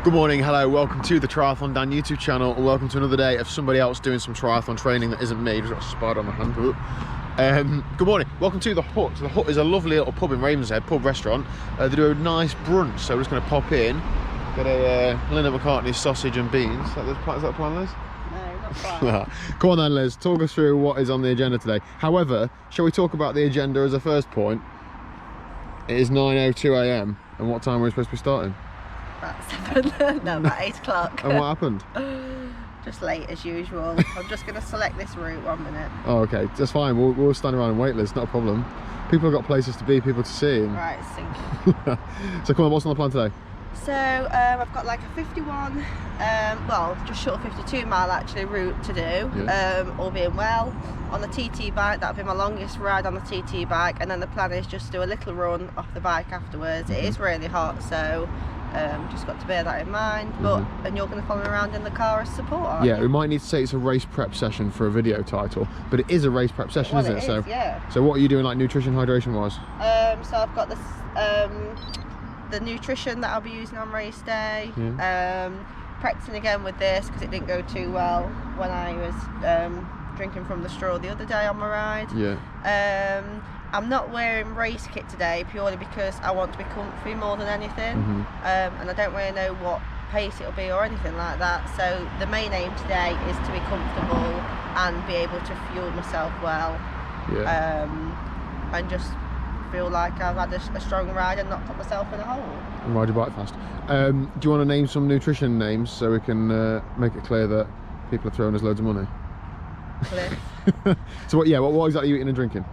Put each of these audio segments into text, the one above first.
Good morning, hello, welcome to the TriathlonDan YouTube channel, and welcome to another day of somebody else doing some triathlon training that isn't me. Just got a spider on my hand. Good morning, welcome to The Hut. The Hut is a lovely little pub in Ravenshead, pub restaurant. They do a nice brunch, so we're just going to pop in, get a Linda McCartney sausage and beans. Is that the plan, Liz? No, not quite. Come on then, Liz, talk us through what is on the agenda today. However, shall we talk about the agenda as a first point? It is 9:02 AM, and what time are we supposed to be starting? About 7, no, about 8 o'clock. And what happened? Just late as usual. I'm just going to select this route 1 minute. Oh, okay, that's fine. We'll stand around and wait, Liz, not a problem. People have got places to be, people to see. And... Right, it's sinking. So come on, what's on the plan today? So I've got like a 51, well, just short of 52 mile actually route to do, all being well. On the TT bike, that'll be my longest ride on the TT bike, and then the plan is just to do a little run off the bike afterwards. It is really hot, so just got to bear that in mind. But and you're going to follow me around in the car as support, aren't you? We might need to say it's a race prep session for a video title, but it is a race prep session, isn't it? Yeah. So what are you doing, like nutrition, hydration wise? So I've got this the nutrition that I'll be using on race day. Practicing again with this because it didn't go too well when I was drinking from the straw the other day on my ride. I'm not wearing race kit today purely because I want to be comfy more than anything, and I don't really know what pace it'll be or anything like that. So the main aim today is to be comfortable and be able to fuel myself well, and just feel like I've had a strong ride and not put myself in a hole. And ride your bike fast. Do you want to name some nutrition names so we can make it clear that people are throwing us loads of money? So what exactly are you eating and drinking?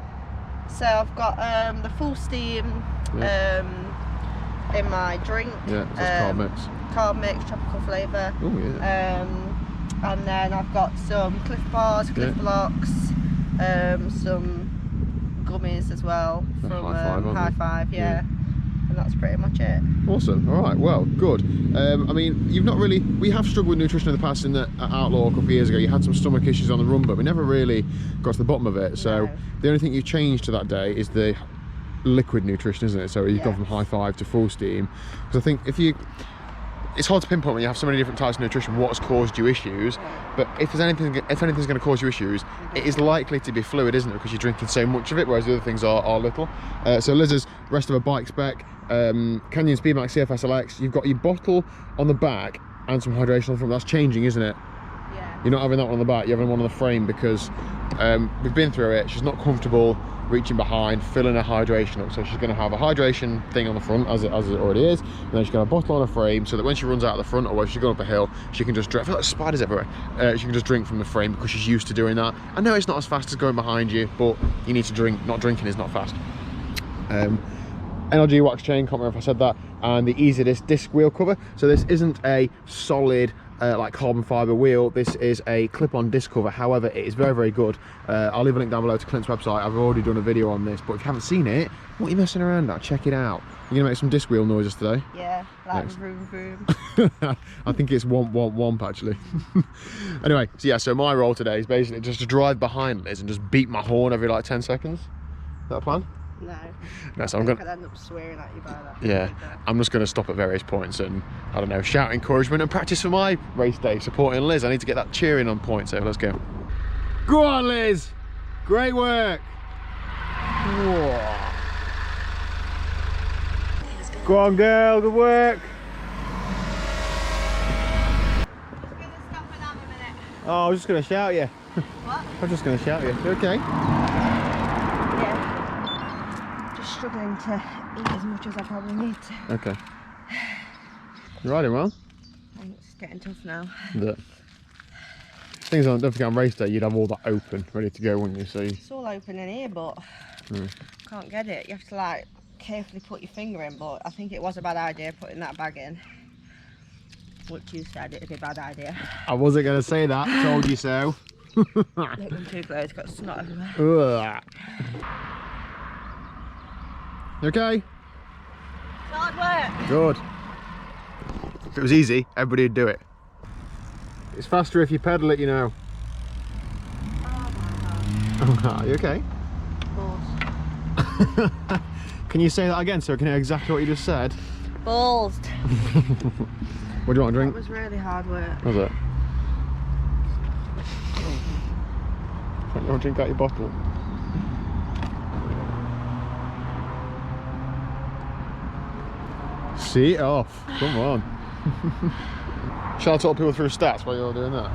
So I've got the full steam in my drink. Yeah, so it's carb mix. Carb mix, tropical flavour. Oh yeah. And then I've got some Cliff Bars, Cliff Blocks, some gummies as well from High Five, and that's pretty much it. Awesome. All right, well, good. I mean, we have struggled with nutrition in the past. In the Outlaw a couple of years ago, you had some stomach issues on the run, but we never really got to the bottom of it. So the only thing you changed to that day is the liquid nutrition, isn't it? So you've gone from High Five to full steam, because I think it's hard to pinpoint when you have so many different types of nutrition what has caused you issues. But if anything's going to cause you issues, it is likely to be fluid, isn't it? Because you're drinking so much of it, whereas the other things are little. So Liz's rest of her bike spec, Canyon Speedmax CFS LX, you've got your bottle on the back and some hydration on the front. That's changing, isn't it? Yeah. You're not having that one on the back, you're having one on the frame because we've been through it. She's not comfortable reaching behind, filling her hydration up. So she's going to have a hydration thing on the front, as it already is, and then she's going to have a bottle on her frame so that when she runs out of the front or when she's going up a hill, she can just drink. I feel like spiders everywhere. She can just drink from the frame because she's used to doing that. I know it's not as fast as going behind you, but you need to drink. Not drinking is not fast. NLG wax chain, can't remember if I said that, and the Easy disc wheel cover. So this isn't a solid like carbon fibre wheel, this is a clip-on disc cover. However, it is very, very good. I'll leave a link down below to Clint's website. I've already done a video on this, but if you haven't seen it, what are you messing around at? Check it out. You're gonna make some disc wheel noises today? Yeah, like vroom vroom. I think it's womp actually. Anyway, so my role today is basically just to drive behind Liz and just beat my horn every like 10 seconds. Is that a plan? No, so I'm gonna end up swearing at you by that. Yeah, I'm just gonna stop at various points and I don't know, shout encouragement and practice for my race day, supporting Liz. I need to get that cheering on point, so let's go. Go on, Liz! Great work! Whoa. Go on, girl, good work! Just gonna stop and have a minute. Oh, I was just gonna shout you. What? I was just gonna shout you. You okay? Struggling to eat as much as I probably need to. Okay. You're riding well? It's getting tough now. Yeah. Things on, don't forget on race day you'd have all that open, ready to go, wouldn't you? So it's all open in here, but can't get it. You have to like carefully put your finger in, but I think it was a bad idea putting that bag in. Which you said it'd be a bad idea. I wasn't going to say that, told you so. Don't come too close, got snot everywhere. You okay? It's hard work. Good. If it was easy, everybody would do it. It's faster if you pedal it, you know. Oh my god. Are you okay? Of course. Can you say that again so I can hear exactly what you just said? Balls. What do you want to drink? That was really hard work. Was it? You want to drink out your bottle? See it off. Come on. Shall I talk people through stats while you're doing that?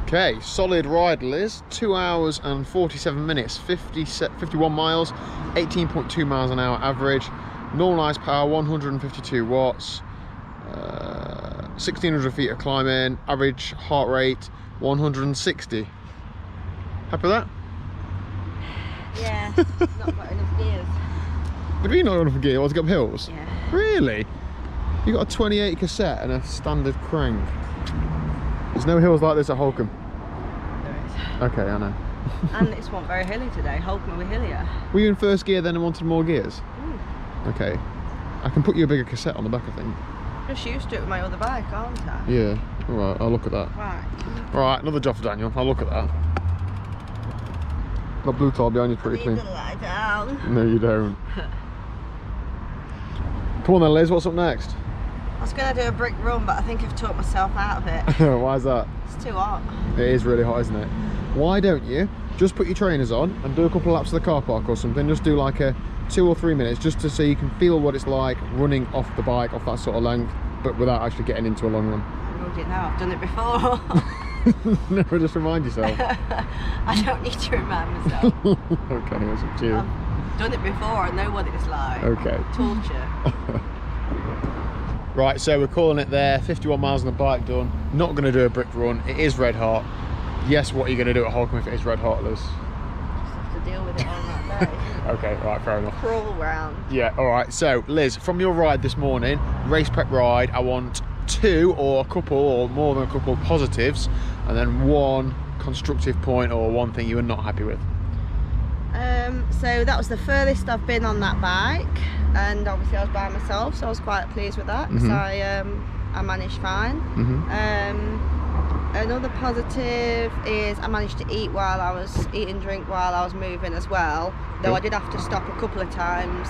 Okay, solid ride, Liz. 2 hours and 47 minutes, 51 miles, 18.2 miles an hour average. Normalised power, 152 watts. 1600 feet of climbing. Average heart rate, 160. Happy with that? Yeah, not got enough gears. What do you mean not enough gear? Want to go up hills? Yeah. Really? You got a 28 cassette and a standard crank. There's no hills like this at Holkham. There is. Okay, I know. And it's not very hilly today. Holkham will be hillier. Were you in first gear then and wanted more gears? Mm. Okay. I can put you a bigger cassette on the back, I think. Just used to it with my other bike, aren't I? Yeah. Alright, I'll look at that. Right. Alright, another job for Daniel. I'll look at that. That blue tile behind you is pretty I clean. need to lie down. No, you don't. Come on then, Liz, what's up next? I was going to do a brick run, but I think I've talked myself out of it. Why is that? It's too hot. It is really hot, isn't it? Why don't you just put your trainers on and do a couple of laps of the car park or something? Just do like a 2 or 3 minutes just to so you can feel what it's like running off the bike, off that sort of length, but without actually getting into a long run. I rode it now, I've done it before. Never just remind yourself. I don't need to remind myself. Okay, that's up to you. I've done it before, I know what it's like. Okay. Torture. Right, so we're calling it there. 51 miles on the bike done. Not going to do a brick run. It is red hot. Yes, what are you going to do at Holkham if it is red hot, Liz? Just have to deal with it on that day. Okay, right, fair enough. Crawl round. Yeah, all right. So, Liz, from your ride this morning, race prep ride, I want 2 or a couple or more than a couple of positives, and then 1 constructive point or 1 thing you were not happy with. So that was the furthest I've been on that bike, and obviously I was by myself, so I was quite pleased with that because I managed fine. Another positive is I managed to eat while I was drink while I was moving as well, though I did have to stop a couple of times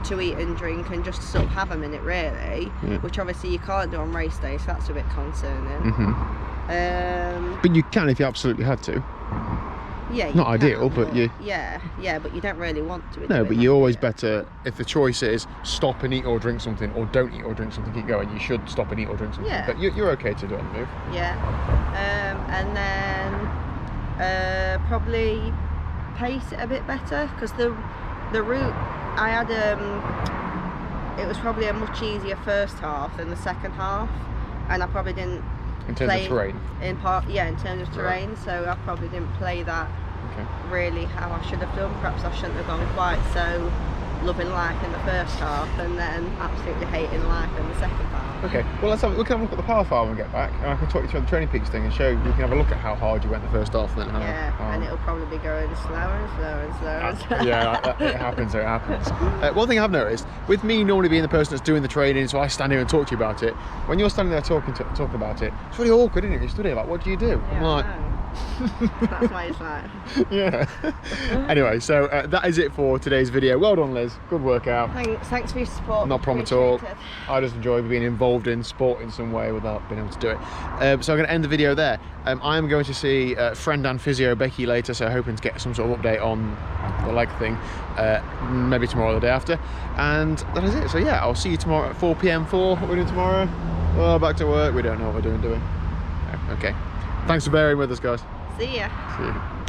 to eat and drink and just sort of have a minute really, which obviously you can't do on race day, so that's a bit concerning. But you can if you absolutely had to. Yeah, not ideal, but you. Yeah, but you don't really want to. No, but you're always better if the choice is stop and eat or drink something, or don't eat or drink something. Keep going. You should stop and eat or drink something. Yeah. But you're okay to do it on the move. Yeah, and then probably pace it a bit better because the route I had it was probably a much easier first half than the second half, and I probably didn't. In terms of terrain? In terms of terrain, so I probably didn't play that really how I should have done. Perhaps I shouldn't have gone quite so loving life in the first half and then absolutely hating life in the second half. Okay, well we can have a look at the power file when we get back, and I can talk you through the training peaks thing and show you. We can have a look at how hard you went the first half and then how. Yeah, and it'll probably be going slower and slower and slower and slower. Yeah, it happens. It happens. One thing I've noticed with me normally being the person that's doing the training, so I stand here and talk to you about it. When you're standing there talking about it, it's really awkward, isn't it? You stood here like, what do you do? Yeah, I'm like. That's why it's like. Yeah. Anyway, so that is it for today's video. Well done, Liz. Good workout. Thanks for your support. Not a problem at all. I just enjoy being involved in sport in some way without being able to do it. So I'm going to end the video there. I am going to see friend and physio Becky later, so hoping to get some sort of update on the leg thing, maybe tomorrow or the day after. And that is it. So yeah, I'll see you tomorrow at 4 PM for what we're doing tomorrow. Well, back to work. We don't know what we're doing, do we? Okay. Thanks for bearing with us, guys. See ya. See you.